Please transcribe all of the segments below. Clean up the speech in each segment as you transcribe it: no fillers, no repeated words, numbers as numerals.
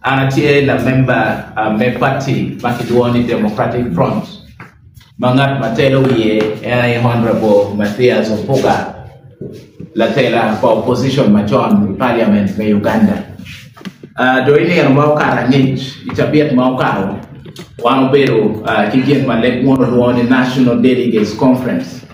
Anatie la member me party Macedonia Democratic Front. Mangat matelo ye Honorable Matthias Opoga la tela for opposition machon parliament me Uganda. Do ini yang mau karangit itabiat mau kau wang beru kikian malek mono National Delegates Conference.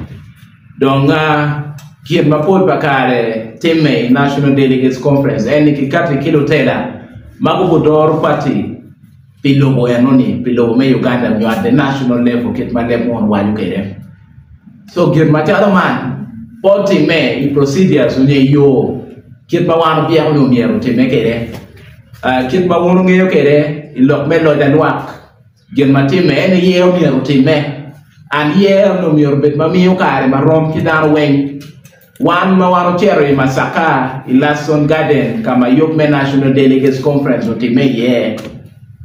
Donga kian mapol bakare teme National Delegates Conference eni kikati kilo tela magubudor party pilobo ya noni pilobo me Uganda you at the national level kit malek mono waju kere. So kian machado man party me I procedures unye yo kit mawano biya uno miero teme kere. Kit mawano ngeyo kere ilok me lo danwak kian matime eni yeo miero teme. And here no mir bet mamiyo kare marom kidan weng one mawaro cherry masaka Ilason Garden kama Yokme National Delegates Conference otime ye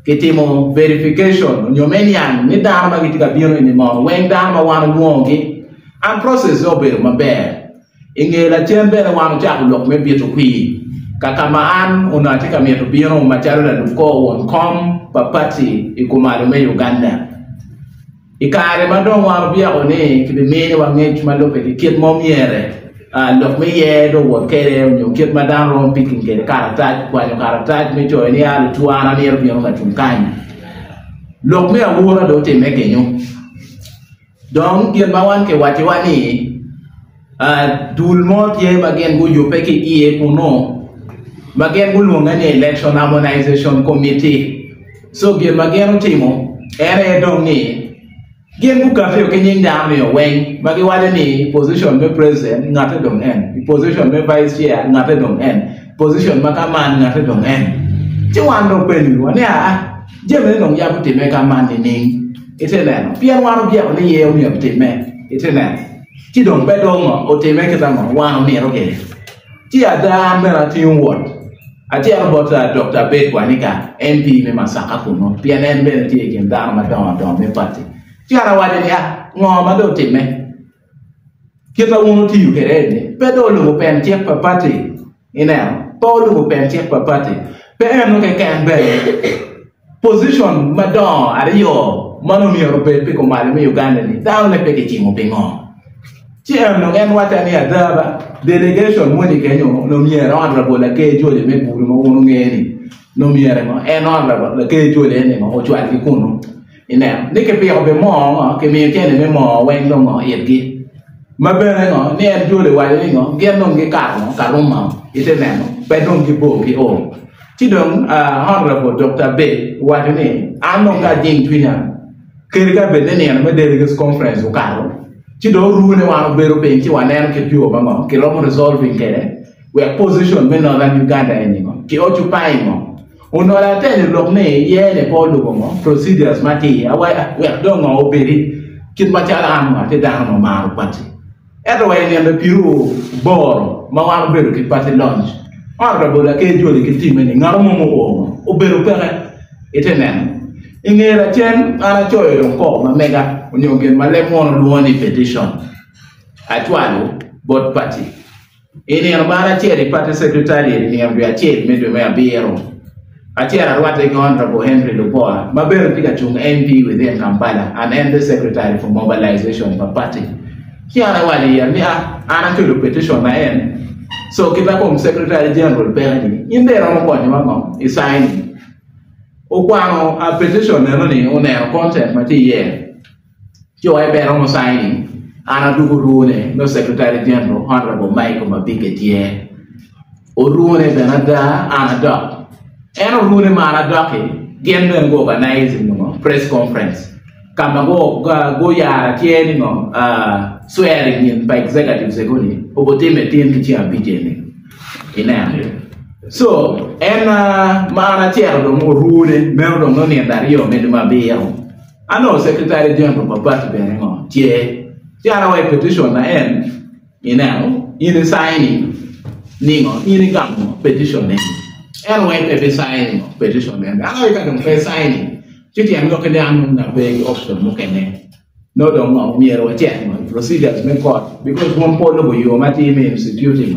kitimo verification nyomenian ni dama gitika biro ni mo weng dama wan wongi and process obe maber ingela chembe na wan chakulok me bieto kwi kakama an unatika mieto biro macharo na duko won kom papati ikumalo me Uganda. Ikare madong wan biya one kibe mene wangech malope kit mom yere lok me ye do wot kere nyo kit madan rom picking kere karata kwa nyo karata me cho ni al tuana ne biyo ka tunkan lok me awura do te me kenyo don kit mawan ke wati wani dul mot ye bagen go yo peke ie kuno bagen go lunga ni election harmonization committee so ge bagen timo ere dong ni Game book cafe okay down your wing, Maggie Wadani, position me president, not a dong end, position me vice chair, not a dong end, position Makaman, not a dong end. Chiwando Penny, one ya, Jimmy don't yap to make a man in name. It's a land. Pian one of the only year of the man. It's a land. She don't bet on or to make it on one near okay. Tia damn Melatin word. I tell about Dr. Bed Wanika, MP Masaka Kuno, PNN Benedict and down Madonna down the party. Tiara wade ya ngoma do time kita wono ti ukere pedo lu pen tiek papati ina to lu pen tiek papati pe no ke kan be position madon ari yo mano mi europe pe ko mali me Uganda ni down le pe ke chimo pe ngo ti no en wata ni adaba delegation moni kenyo no mi era honorable la ke jole me buru mo wono ngeni no mi era mo en honorable la ke jole ni mo o chwa ki kuno ina nike pia be mo ke mi ke ne mo wen no mo yetgi mabere no ne en jole wa ni no gen no ngi ka no ka ma ite ne no pe no ngi bo ki o ti don honorable Dr. B wa ni ano ka jing twina ke ga be ne ne me delegates conference o ka ro ti do ru ne wa be ro pe ti wa ne ke pio ba mo ke lo resolving ke we position me no than Uganda any mo ki occupy mo Unora tell look ne ye ne polo mo procedures mati awa we don't know oberi kit machala am te da no ma pati eto we ne le piru bor ma wa beru ki pati lunch ora bola ke jodi ki time ni ngaro mo o beru pere etenen ingera chen ana choyo ko ma mega onyogen ma le mo no ni petition atwalo board party ini ambara che party secretary ni ambia che me do me abiro Achera Rwate Honorable Henry Luboa, Mabel Pikachung MP within Kampala, and then the Secretary for Mobilization of the party. Kiana Wali, Anna to petition na end. So Kibakum Secretary General Bernie, in there on one is signing. Okwano, a petition only on their content material. Joe I bear on signing, Anna Dugurune, no Secretary General, Honorable Michael Mabiketier. Urune Benada, Anna Doc. Eno rune mara doki gen no go organizing no press conference kama go ya tieni no swearing in by executive segoni obotime tien kichi ambijeni ina so mara tiero do rune mero no ni ndario meduma biyo ano secretary general papati bene no tiara wa petition na ina in signing ningo in gamo petition ne and when they signing petition, I know you can signing. Chiti I'm looking down na very option mukene. No don't know me or check procedures may court because one polo you mati instituting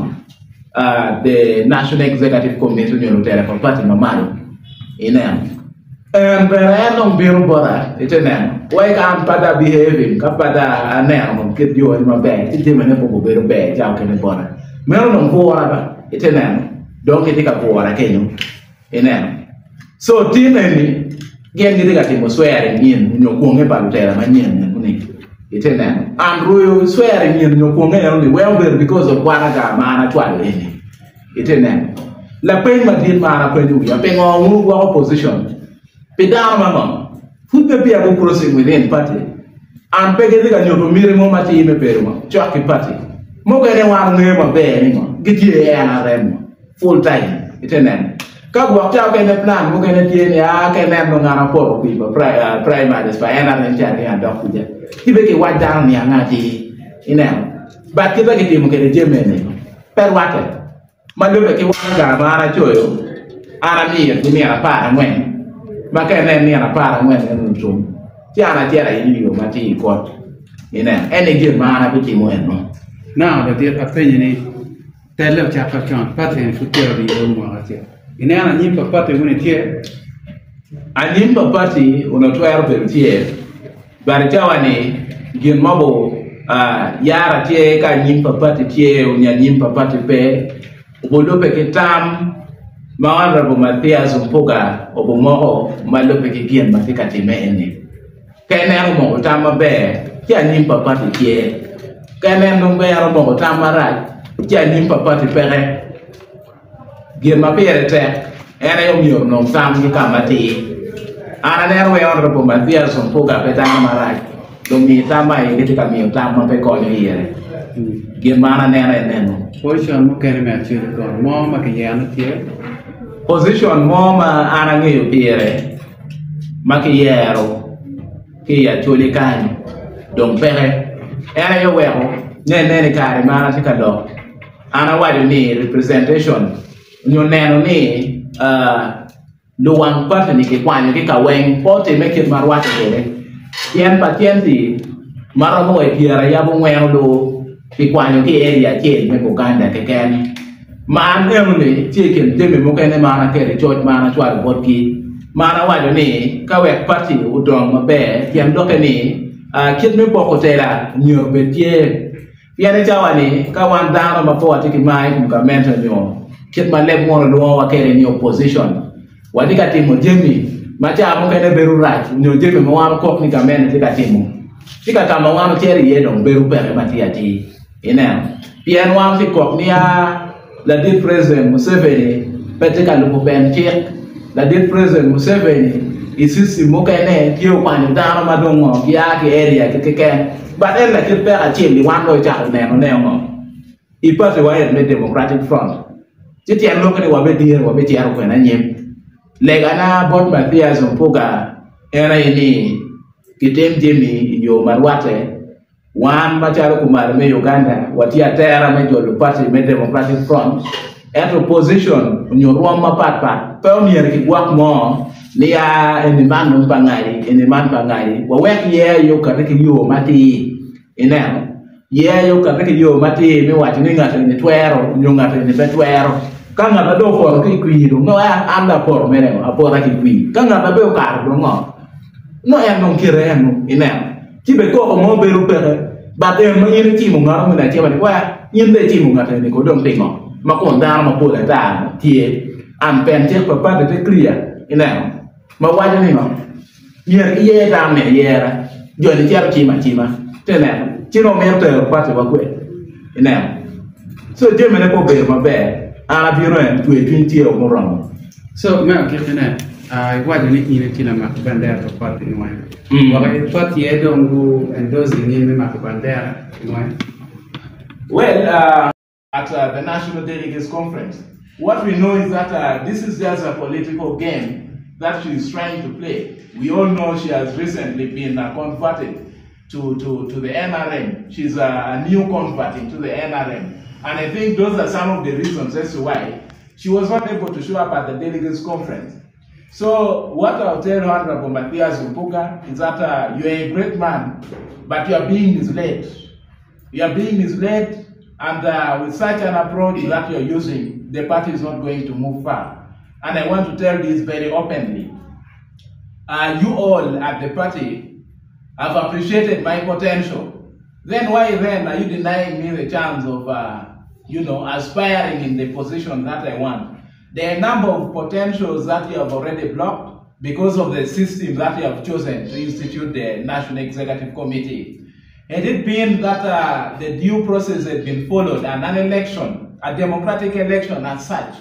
the National Executive Committee on Party Mamaro. And I don't build bora, it's a name. Why can't Pada behaving? Capada a name, get you in my bag, it's him and a book of bag, out in the border. Melon for it's a name. Don't get a poor again. So, Tim and getting at him was swearing in your Kung about my yen. It's a name. And Royal swearing in your Kung only well because of Wanaga man at 12. It's a name. La pain ma did mana penu, ya ping on move opposition. Pedam mama, who may be able crossing within party. And pegging a new miracle mati in a perma, jockey party. Mogany one name of bear, get you and full time. It's a name. Come walk out in the plan, Mogany, I can have no Nana people, primaries by Anna and Jerry and Doctor. He make it white down near Nati in them. But give a game get a German. Per water. My look at Mana Joyo, Anna near a part and when. Macan near a part and when in the room. Tiana Jerry, you, Mati, court. In any good man, I became one. Now, the dear opinion, tell them Chapter John, Patty and Future of the old one. In Anna Nimpa Patty when it here. I Nimpa Patty on a 12 year. But Jawani, Gin Mabo, Yara Tie, Nimpa Patty Tie, Unya Nimpa Patty Pay. Ubolope kitam maandra Mathias Mpuga obumoho malope kigien mafika timene kene mo utama be kya nimpa pati tie kene no be mo utama raj kya nimpa pati pere gien mapere te ene yo no tam ki kamati ana ne we honorable Mathias Mpuga petana maraj do mi tama e ketika mi utama pe ko yere gien mana ne Position mo kere me achiri kon mo ma ke yana tie position mo ma ana ngeyo pire ma ke yero ke ya choli kanyo don pere era yo wero ne kare mana tika do ana wadi ni representation nyo neno ni luang parte ni ke kwanyo ke kaweng pote make marwate dele yen patienti maramo e pire ya bo ngwero do ki kwanyo ki area chen me Uganda ke ken man emne chicken deme mo ken mana ke church mana chwal botki mana wado ni ka wek party udong mabe tiam doke ni kit me boko tela nyor betie piane jawani ka wan dano ma po atiki mai kum ka mentor nyo kit ma leb mo do wa kere ni opposition wadi ka timo jemi ma cha mo ken beru raj nyo jemi mo wan kok ni ka men tika timo tika kama wan tiere yedong beru pere matiati Pian wang si kok niya la dit president Museveni petika lupo ben chek la dit president Museveni isisi mokene kio kwani dano madongo kia ki area kike but en la kit pera chili wan lo cha ne ipate wa me Democratic Front titi an lokene wa be dir wa be tiaro ko na nyem lega na bot Mathias Mpuga era ini kitem jemi yo marwate One Macharo Kumar me Uganda, what ya terra me jolo party me Democratic Front, at opposition on your Roma pat, pioneer ki work more, near any man no bangai, any man bangai, where ye you can make you mati in them. Ye you can make you mati, me watching at in the twero, young at in the betwero. Come up a door for a quick no, I'm the poor man, a poor quick. Come up a bill card, no, I don't care in them. Chibe ko mo beru pere ba de mo yin ti mo ngaro na che ba wa yin de ti mo ngata ni ko dom pingo ma ko da ma po da tie am pen che pa de clear ina ma wa ni no yer ye da me yera jo ni cher chi ma te na chi no me te pa te ba kwe ina so je me ne ko be ma be ala bi no en tu e ti o mo ram so me ke tena wajib ni ini kila makbandera topati inway. Wakati topati yedo ngu endozi nini makbandera inway. Well, at the National Delegates Conference, what we know is that this is just a political game that she is trying to play. We all know she has recently been converted to the NRM. She's a new convert into the NRM. And I think those are some of the reasons as to why she was not able to show up at the Delegates Conference. So what I'll tell Honorable Mathias Mpuga is that you are a great man, but you are being misled. You are being misled, and with such an approach that you are using, the party is not going to move far. and I want to tell this very openly. You all at the party have appreciated my potential. Then why then are you denying me the chance of, aspiring in the position that I want? There are a number of potentials that you have already blocked because of the system that you have chosen to institute the National Executive Committee. Had it been that the due process had been followed and an election, a democratic election as such,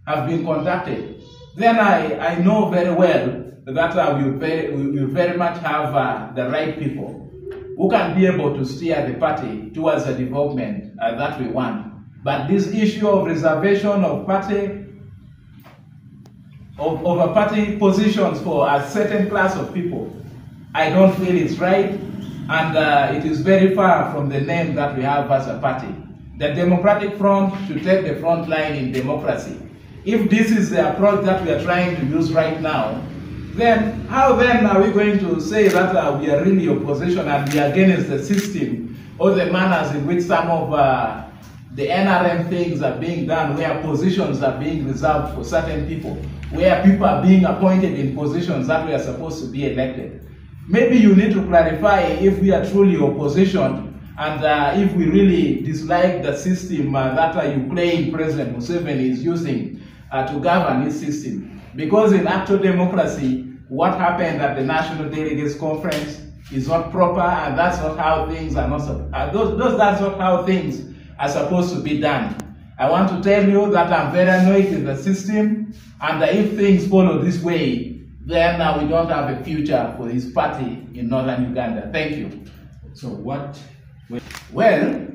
have been conducted, then I know very well that we will very much have the right people who can be able to steer the party towards the development that we want. But this issue of reservation of party positions for a certain class of people, I don't feel it's right, and it is very far from the name that we have as a party. The Democratic Front should take the front line in democracy. If this is the approach that we are trying to use right now, then how then are we going to say that we are really opposition and we are against the system or the manners in which some of the NRM things are being done, where positions are being reserved for certain people, where people are being appointed in positions that we are supposed to be elected? Maybe you need to clarify if we are truly opposition and if we really dislike the system that you claim President Museveni is using to govern his system. Because in actual democracy, what happened at the National Delegates Conference is not proper, and that's not how things are that's not how things are supposed to be done. I want to tell you that I'm very annoyed with the system, and if things follow this way, then we don't have a future for this party in northern Uganda. Thank you. So what? Well,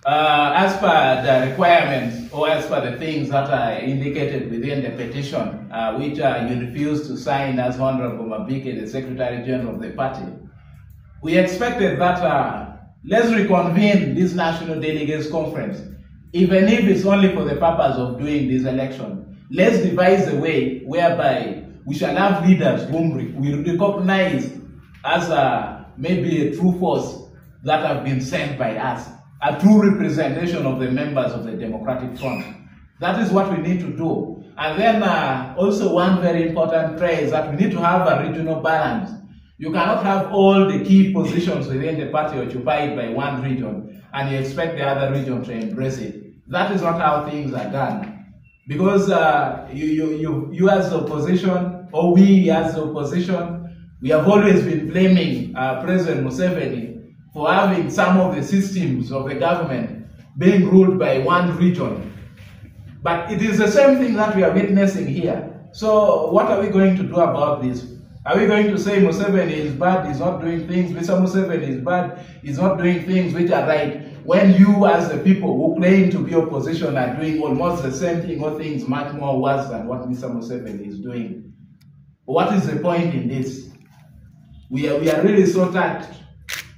as per the requirements or as per the things that are indicated within the petition, which you refused to sign as Honorable Mabike, the Secretary General of the party, we expected that let's reconvene this National Delegates Conference, even if it's only for the purpose of doing this election. Let's devise a way whereby we shall have leaders whom we recognize as maybe a true force that have been sent by us, a true representation of the members of the Democratic Front. That is what we need to do. And then also one very important prayer is that we need to have a regional balance. You cannot have all the key positions within the party occupied by one region and you expect the other region to embrace it. That is not how things are done. Because you as the opposition, or we as the opposition, we have always been blaming President Museveni for having some of the systems of the government being ruled by one region. But it is the same thing that we are witnessing here. So what are we going to do about this? Are we going to say Museveni is bad, he's not doing things, Mr. Museveni is bad, he's not doing things which are right, when you as the people who claim to be opposition are doing almost the same thing or things much more worse than what Mr. Museveni is doing? What is the point in this? We are really so touched.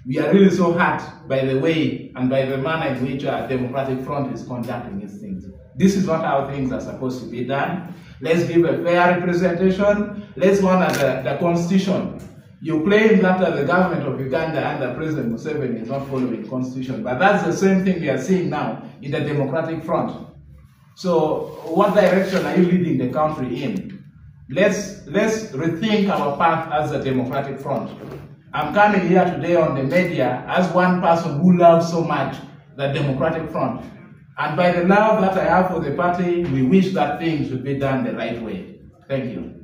We are really so hurt by the way and by the manner in which our Democratic Front is conducting its things. This is not how things are supposed to be done. Let's give a fair representation. Let's honor the Constitution. You claim that the government of Uganda under President Museveni is not following the Constitution, but that's the same thing we are seeing now in the Democratic Front. So what direction are you leading the country in? Let's rethink our path as the Democratic Front. I'm coming here today on the media as one person who loves so much the Democratic Front. And by the love that I have for the party, we wish that things should be done the right way. Thank you.